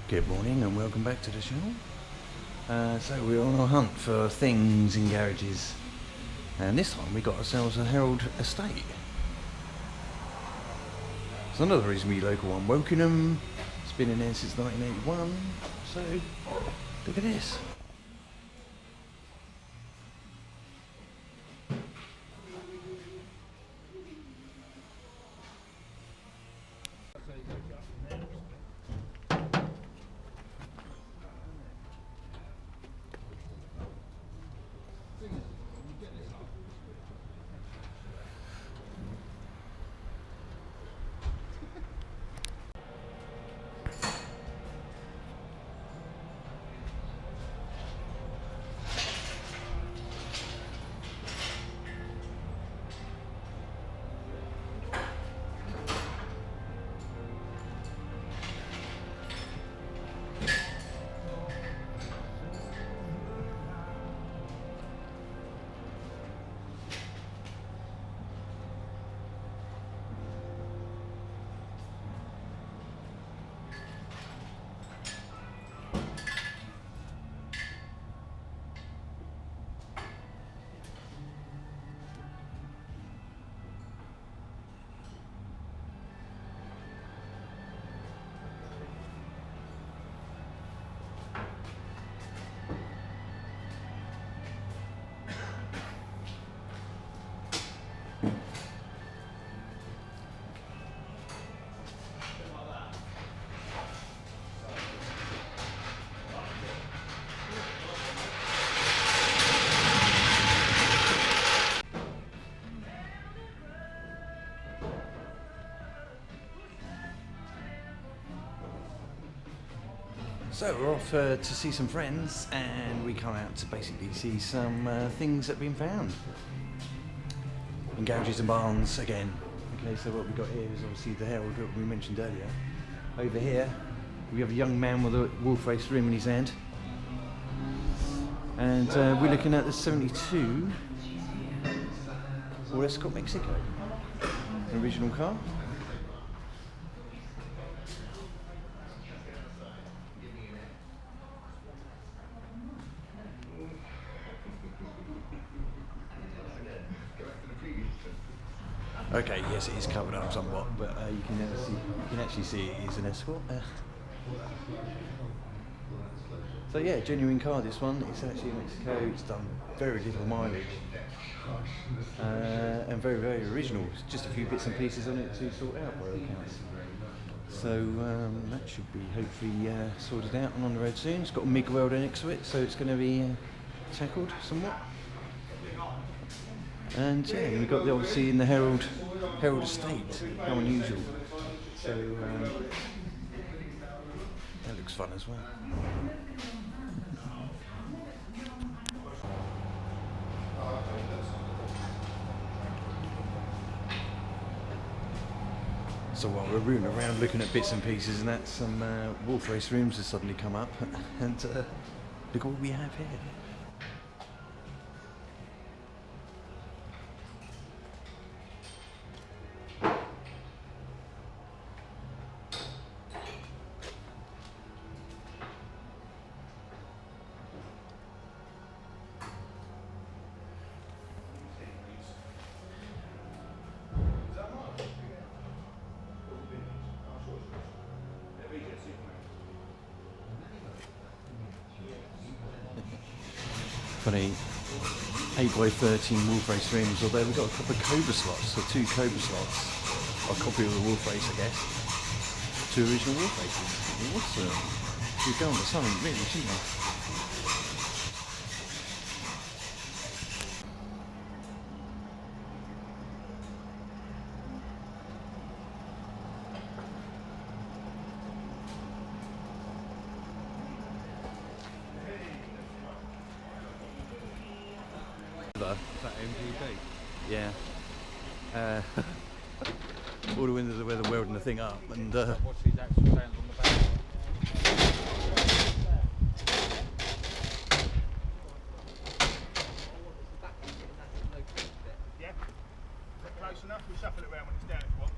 Good morning and welcome back to the channel. So we're on a hunt for things in garages, and this time we got ourselves a Herald estate. It's another reasonably local one, Wokingham. It's been in there since 1981, so look at this. So we're off to see some friends, and we come out to basically see some things that have been found in garages and barns again. Okay, so what we got here is obviously the Herald that we mentioned earlier. Over here we have a young man with a wolf race rim in his hand, and we're looking at the 72 Ford Escort Mexico, an original car. Okay, yes, it is covered up somewhat, but you can actually see it is an Escort. So yeah, genuine car. This one. It's actually in Mexico. It's done very little mileage, and very, very original. It's just a few bits and pieces on it to sort out by all accounts. So that should be hopefully sorted out and on the road soon. It's got a MIG welder next to it, so it's going to be tackled somewhat. And yeah, we've got obviously in the Herald estate. How unusual. So that looks fun as well. So while we're rooting around looking at bits and pieces and that, some wolf race rooms have suddenly come up, and look what we have here. Got a 8x13 wolf race rims, although we've got a couple of Cobra slots, so 2 Cobra slots. A copy of the wolf race, I guess. 2 original wolf races. Awesome. We'd go on to something really, shouldn't we? Is that MGB? Yeah. All the windows are where they're welding the thing up, and What's his actual stands on the back? Yeah? Is that close enough? We'll shuffle it around when it's down if you want.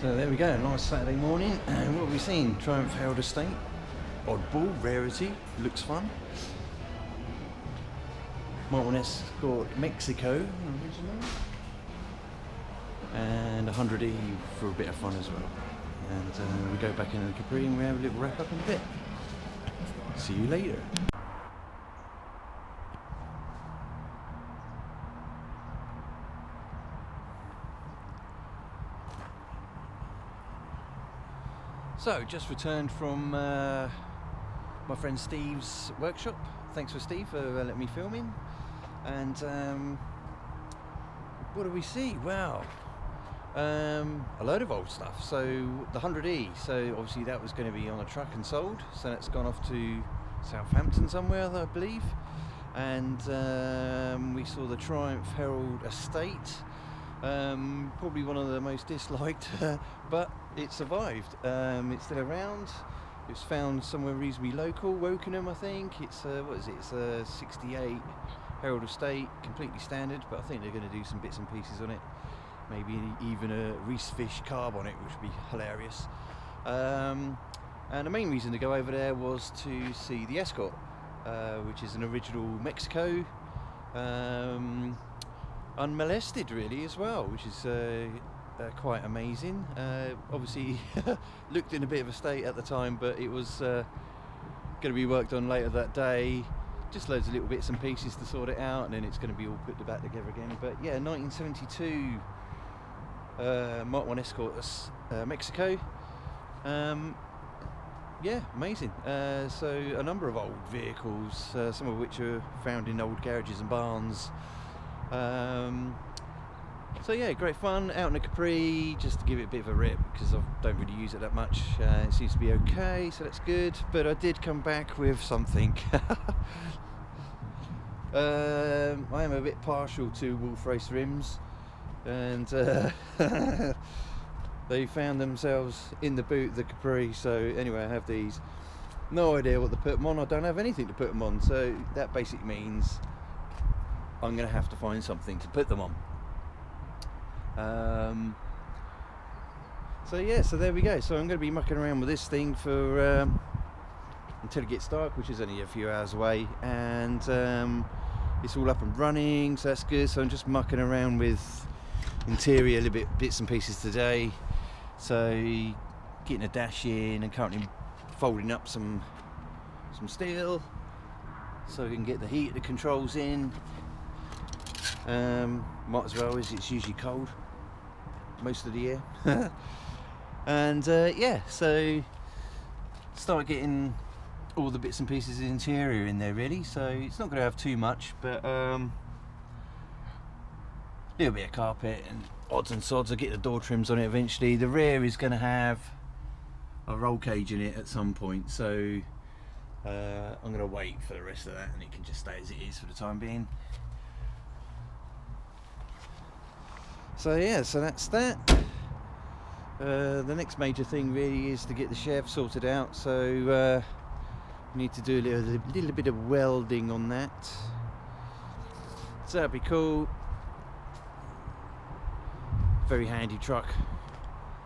so there we go, nice Saturday morning. And what have we seen? Triumph Hearald estate, oddball, rarity, looks fun. MK1 Escort Mexico originally, and 100E for a bit of fun as well. And we go back in the Capri and we have a little wrap up in a bit. See you later. So, just returned from my friend Steve's workshop. thanks for Steve for letting me film in. And what do we see? Wow, a load of old stuff. So the 100E, so obviously that was going to be on a truck and sold, so that's gone off to Southampton somewhere, I believe. And we saw the Triumph Hearald Estate, probably one of the most disliked, but it survived. It's still around. It was found somewhere reasonably local, Wokingham I think. It's what is it? It's a 68 Herald Estate, completely standard, but I think they're going to do some bits and pieces on it. Maybe even a Reese Fish carb on it, which would be hilarious. And the main reason to go over there was to see the Escort, which is an original Mexico, unmolested really as well, which is quite amazing. Obviously looked in a bit of a state at the time, but it was going to be worked on later that day. Just loads of little bits and pieces to sort it out, and then it's going to be all put back together again. But yeah, 1972 Mark 1 Escort, Mexico. Yeah, amazing. So a number of old vehicles, some of which are found in old garages and barns. So yeah, great fun out in the Capri, just to give it a bit of a rip, because I don't really use it that much. It seems to be okay, so that's good. But I did come back with something. I am a bit partial to Wolf Race rims, and they found themselves in the boot of the Capri. So anyway, I have these. No idea what to put them on. I don't have anything to put them on, so that basically means I'm going to have to find something to put them on. So yeah, so there we go. So I'm going to be mucking around with this thing for until it gets dark, which is only a few hours away, and it's all up and running, so that's good. So I'm just mucking around with interior little bits and pieces today. So getting a dash in and currently folding up some steel so we can get the heat of the controls in. Might as well, as it's usually cold most of the year. And yeah, so start getting all the bits and pieces of the interior in there really. So it's not going to have too much, but little bit of carpet and odds and sods. I'll get the door trims on it eventually. The rear is going to have a roll cage in it at some point, so I'm going to wait for the rest of that, and it can just stay as it is for the time being. So yeah, so that's that. The next major thing really is to get the chef sorted out, so we need to do a little bit of welding on that, so that'd be cool. Very handy truck,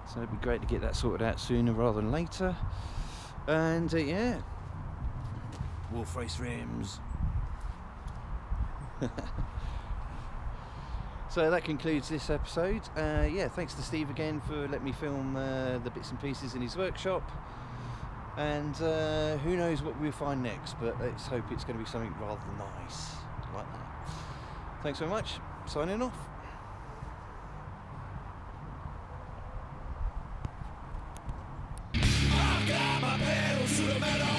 so it'd be great to get that sorted out sooner rather than later. And yeah, Wolf Race rims. So that concludes this episode. Yeah, thanks to Steve again for letting me film the bits and pieces in his workshop. And who knows what we'll find next, but let's hope it's going to be something rather nice like that. Thanks very much. Signing off. I've got my pedals to the metal.